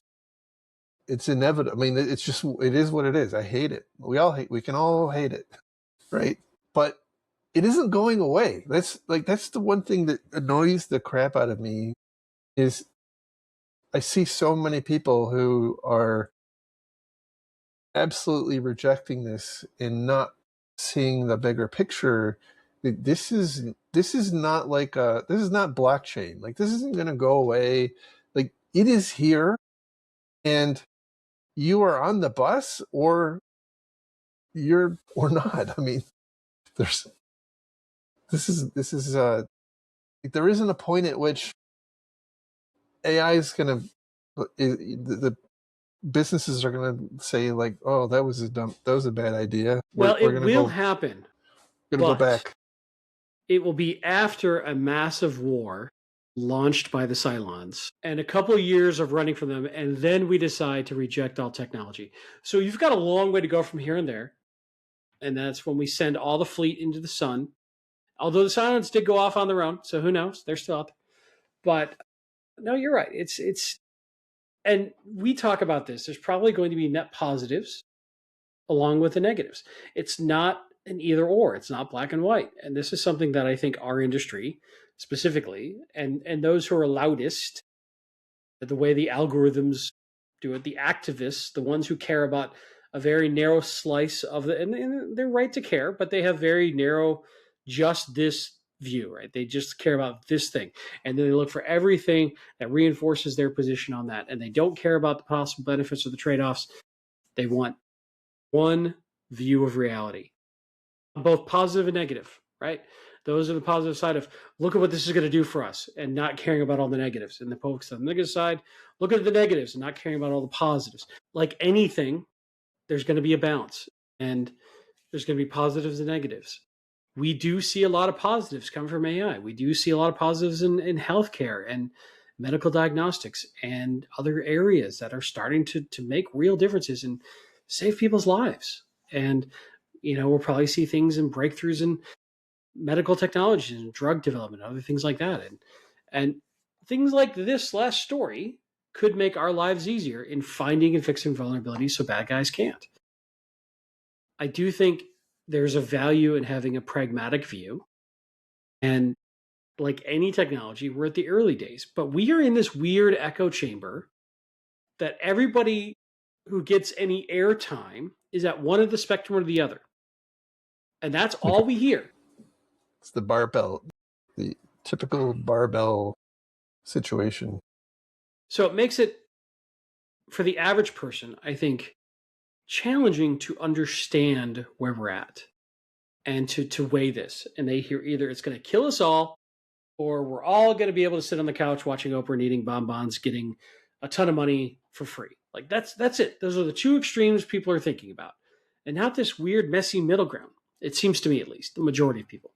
inevitable. I mean, it is what it is. I hate it. We can all hate it, right? But it isn't going away. That's the one thing that annoys the crap out of me is I see so many people who are absolutely rejecting this and not seeing the bigger picture. This is not this is not blockchain. Like, this isn't going to go away. Like, it is here, and you are on the bus or not. I mean, there isn't a point at which AI is going to, the businesses are going to say, like, oh, that was a bad idea. Well, it will happen. Going to go back. It will be after a massive war launched by the Cylons and a couple of years of running from them, and then we decide to reject all technology. So you've got a long way to go from here and there, and that's when we send all the fleet into the sun. Although the Cylons did go off on their own, so who knows? They're still out there. But no, you're right. It's and we talk about this. There's probably going to be net positives along with the negatives. It's not an either or. It's not black and white. And this is something that I think our industry specifically, and those who are loudest, the way the algorithms do it, the activists, the ones who care about a very narrow slice of and they're right to care, but they have very narrow, just this view, right? They just care about this thing. And then they look for everything that reinforces their position on that. And they don't care about the possible benefits or the trade-offs. They want one view of reality, both positive and negative, right? Those are the positive side of, look at what this is going to do for us, and not caring about all the negatives. And the folks on the negative side, look at the negatives and not caring about all the positives. Like anything, there's going to be a balance, and there's going to be positives and negatives. We do see a lot of positives come from AI. We do see a lot of positives in healthcare and medical diagnostics and other areas that are starting to make real differences and save people's lives. And, we'll probably see things and breakthroughs in medical technologies and drug development, other things like that. And things like this last story could make our lives easier in finding and fixing vulnerabilities so bad guys can't. I do think there's a value in having a pragmatic view. And like any technology, we're at the early days, but we are in this weird echo chamber that everybody who gets any airtime is at one of the spectrum or the other. And that's all we hear. It's the barbell, the typical barbell situation. So it makes it, for the average person, I think, challenging to understand where we're at and to weigh this. And they hear either it's going to kill us all, or we're all going to be able to sit on the couch watching Oprah and eating bonbons, getting a ton of money for free. Like that's it. Those are the two extremes people are thinking about, and not this weird, messy middle ground. It seems to me, at least, the majority of people,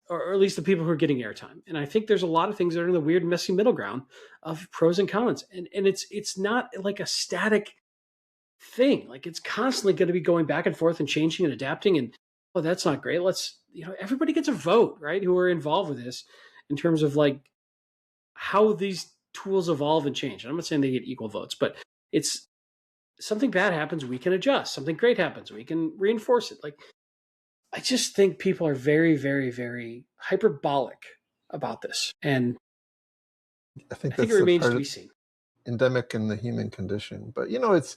or at least the people who are getting airtime. And I think there's a lot of things that are in the weird, messy middle ground of pros and cons. And it's not like a static thing. Like, it's constantly going to be going back and forth and changing and adapting. And, oh, that's not great. Everybody gets a vote, right? Who are involved with this in terms of like how these tools evolve and change. And I'm not saying they get equal votes, but it's something bad happens, we can adjust. Something great happens, we can reinforce it. Like, I just think people are very, very, very hyperbolic about this. And I think it remains to be seen. Endemic in the human condition. But, it's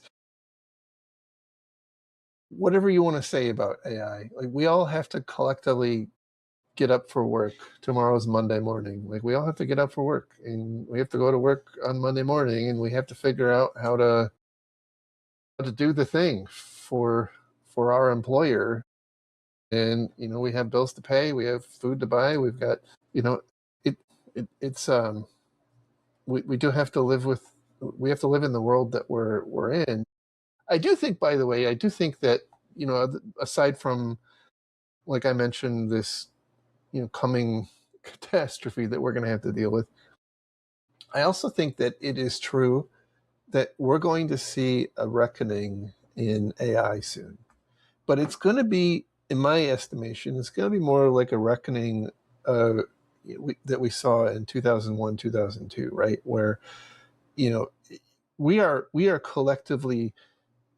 whatever you want to say about AI. Like, we all have to collectively get up for work. Tomorrow's Monday morning. Like, we all have to get up for work, and we have to go to work on Monday morning, and we have to figure out how to do the thing for our employer. And, we have bills to pay, we have food to buy, we've got, it's we do have to live in the world that we're in. I do think, by the way, that, aside from, like I mentioned, this, coming catastrophe that we're going to have to deal with, I also think that it is true that we're going to see a reckoning in AI soon. But it's going to be, in my estimation, it's going to be more like a reckoning that we saw in 2001, 2002, right? Where, we are collectively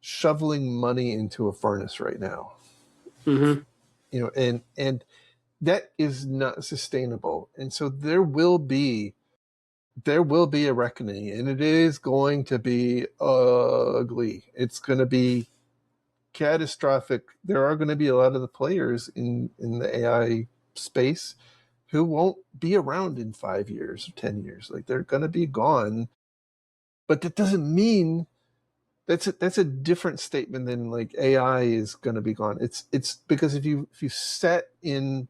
shoveling money into a furnace right now. Mm-hmm. And that is not sustainable. And so there will be a reckoning, and it is going to be ugly. It's going to be catastrophic. There are going to be a lot of the players in the AI space who won't be around in 5 years or 10 years. Like, they're going to be gone. But that doesn't mean that's a different statement than like AI is going to be gone. It's because if you sat in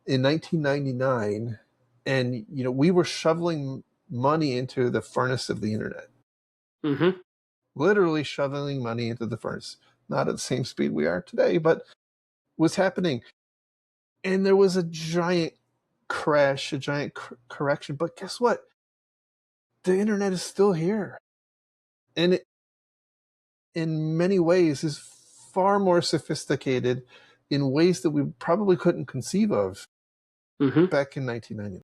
1999 and we were shoveling money into the furnace of the internet. Mm-hmm. Literally shoveling money into the furnace. Not at the same speed we are today, but was happening. And there was a giant crash, a giant correction. But guess what? The internet is still here. And it, in many ways, is far more sophisticated in ways that we probably couldn't conceive of back in 1990.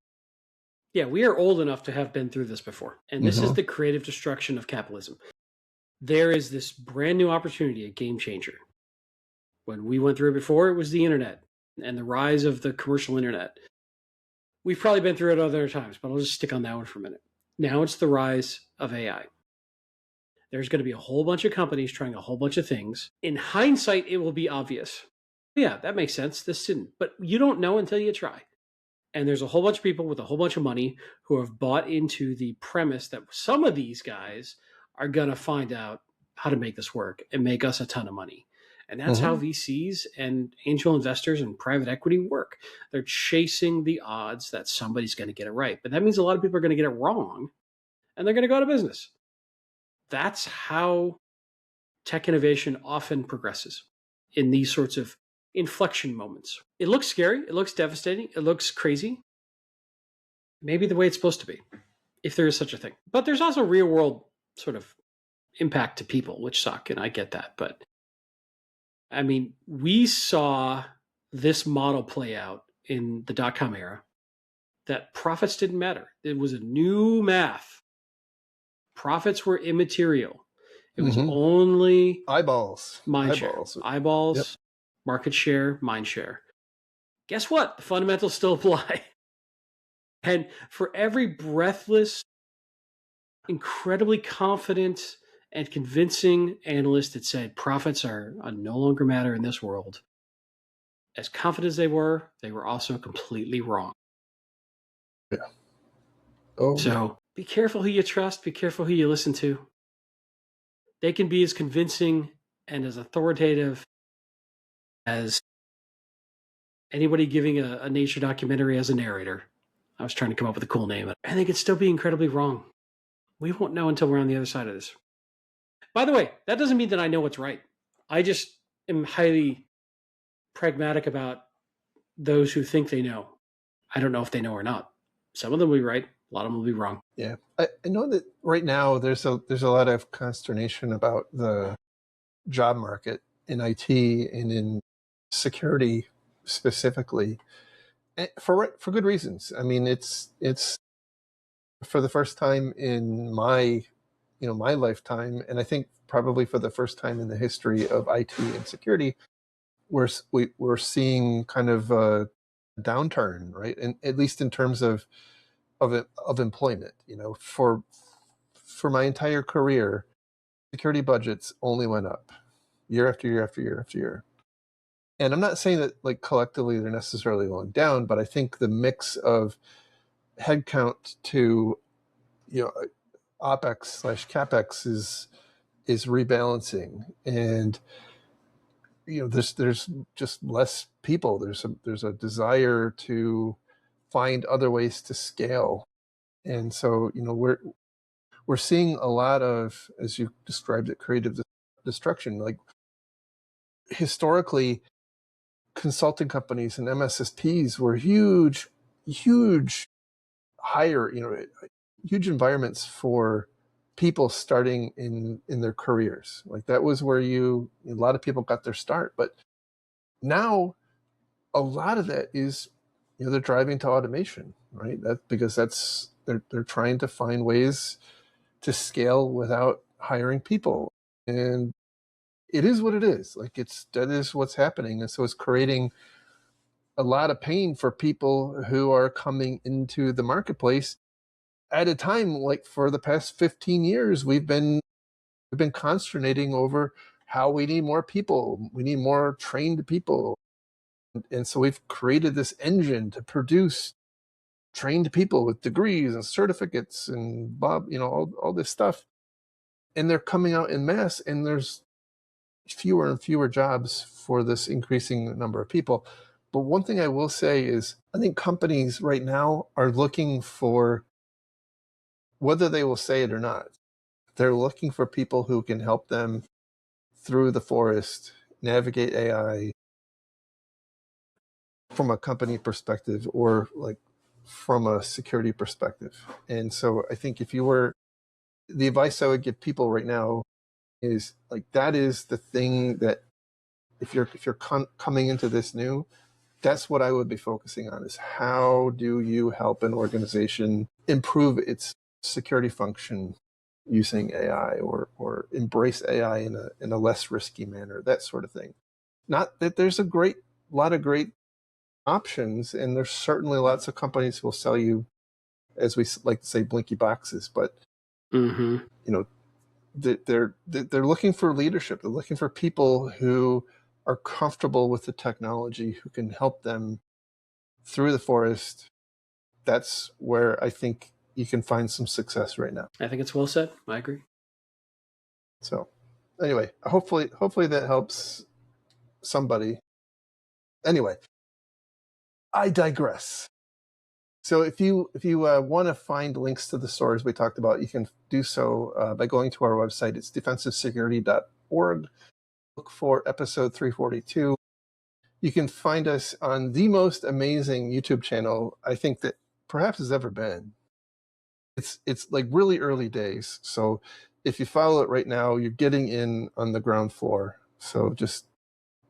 Yeah, we are old enough to have been through this before. And this is the creative destruction of capitalism. There is this brand new opportunity, a game changer. When we went through it before, it was the internet and the rise of the commercial internet. We've probably been through it other times, but I'll just stick on that one for a minute. Now it's the rise of AI. There's going to be a whole bunch of companies trying a whole bunch of things. In hindsight, it will be obvious. Yeah, that makes sense. This didn't. But you don't know until you try. And there's a whole bunch of people with a whole bunch of money who have bought into the premise that some of these guys are going to find out how to make this work and make us a ton of money. And that's how VCs and angel investors and private equity work. They're chasing the odds that somebody's going to get it right. But that means a lot of people are going to get it wrong, and they're going to go out of business. That's how tech innovation often progresses in these sorts of inflection moments. It looks scary. It looks devastating. It looks crazy. Maybe the way it's supposed to be, if there is such a thing. But there's also real world sort of impact to people, which suck, and I get that. But I mean, we saw this model play out in the dot-com era, that profits didn't matter. It was a new math. Profits were immaterial. It was only eyeballs, mind share, eyeballs, market share, mind share. Guess what? The fundamentals still apply. And for every breathless, incredibly confident and convincing analyst that said profits are no longer matter in this world, as confident as they were also completely wrong. Yeah. Oh. So be careful who you trust. Be careful who you listen to. They can be as convincing and as authoritative as anybody giving a nature documentary as a narrator. I was trying to come up with a cool name. And they could still be incredibly wrong. We won't know until we're on the other side of this. By the way, that doesn't mean that I know what's right. I just am highly pragmatic about those who think they know. I don't know if they know or not. Some of them will be right. A lot of them will be wrong. Yeah. I know that right now there's a lot of consternation about the job market in IT and in security specifically, for good reasons. I mean, it's for the first time in my lifetime, and I think probably for the first time in the history of IT and security, we're seeing kind of a downturn, right? And at least in terms of employment. For my entire career, security budgets only went up year after year after year after year. And I'm not saying that like collectively they're necessarily going down, but I think the mix of headcount to OpEx/CapEx is rebalancing, and there's just less people. There's a desire to find other ways to scale, and so we're seeing a lot of, as you described it, creative destruction. Like, historically, consulting companies and MSSPs were huge environments for people starting in their careers. Like that was where a lot of people got their start. But now a lot of that is, they're driving to automation, right? They're trying to find ways to scale without hiring people. And it is what it is. Like that is what's happening. And so it's creating a lot of pain for people who are coming into the marketplace at a time, like for the past 15 years, we've been consternating over how we need more people. We need more trained people. And so we've created this engine to produce trained people with degrees and certificates and all this stuff. And they're coming out in mass, and there's fewer and fewer jobs for this increasing number of people. But one thing I will say is I think companies right now are looking for, whether they will say it or not, they're looking for people who can help them through the forest, navigate AI from a company perspective or like from a security perspective. And so I think the advice I would give people right now is like, that is the thing that if you're coming into this new, that's what I would be focusing on, is how do you help an organization improve its security function using AI or embrace AI in a less risky manner, that sort of thing. Not that there's a lot of great options, and there's certainly lots of companies who will sell you, as we like to say, blinky boxes, but they're looking for leadership. They're looking for people who are comfortable with the technology, who can help them through the forest. That's where I think you can find some success right now. I think it's well said. I agree. So anyway, hopefully that helps somebody. Anyway, I digress. So if you want to find links to the stories we talked about, you can do so by going to our website. It's defensivesecurity.org. Look for episode 342. You can find us on the most amazing YouTube channel I think that perhaps has ever been. It's like really early days. So if you follow it right now, you're getting in on the ground floor. So just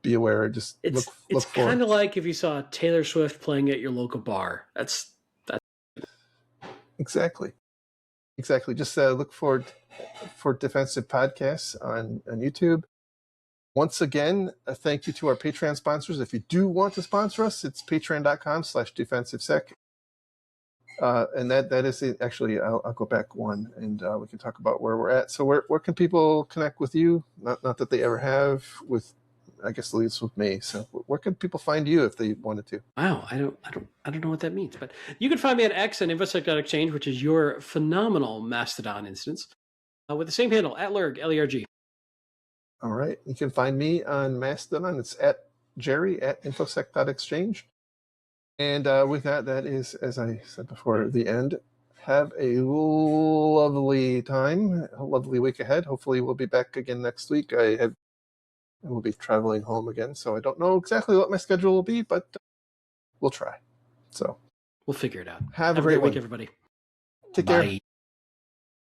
be aware. Just look for it. It's kind of like if you saw Taylor Swift playing at your local bar. That's exactly. Just look for Defensive Podcasts on YouTube. Once again, a thank you to our Patreon sponsors. If you do want to sponsor us, it's patreon.com/defensivesec. And that is actually, I'll go back one, and we can talk about where we're at. So where can people connect with you? Not that they ever have with, I guess, at least with me. So where can people find you if they wanted to? Wow, I don't know what that means, but you can find me at X and infosec.exchange, which is your phenomenal Mastodon instance, with the same handle at Lerg, L-E-R-G. All right, you can find me on Mastodon. It's at Jerry at infosec.exchange. And with that is, as I said before, the end. Have a lovely time, a lovely week ahead. Hopefully we'll be back again next week. I will be traveling home again, so I don't know exactly what my schedule will be, but we'll try. So we'll figure it out. Have a great week, everybody. Take care.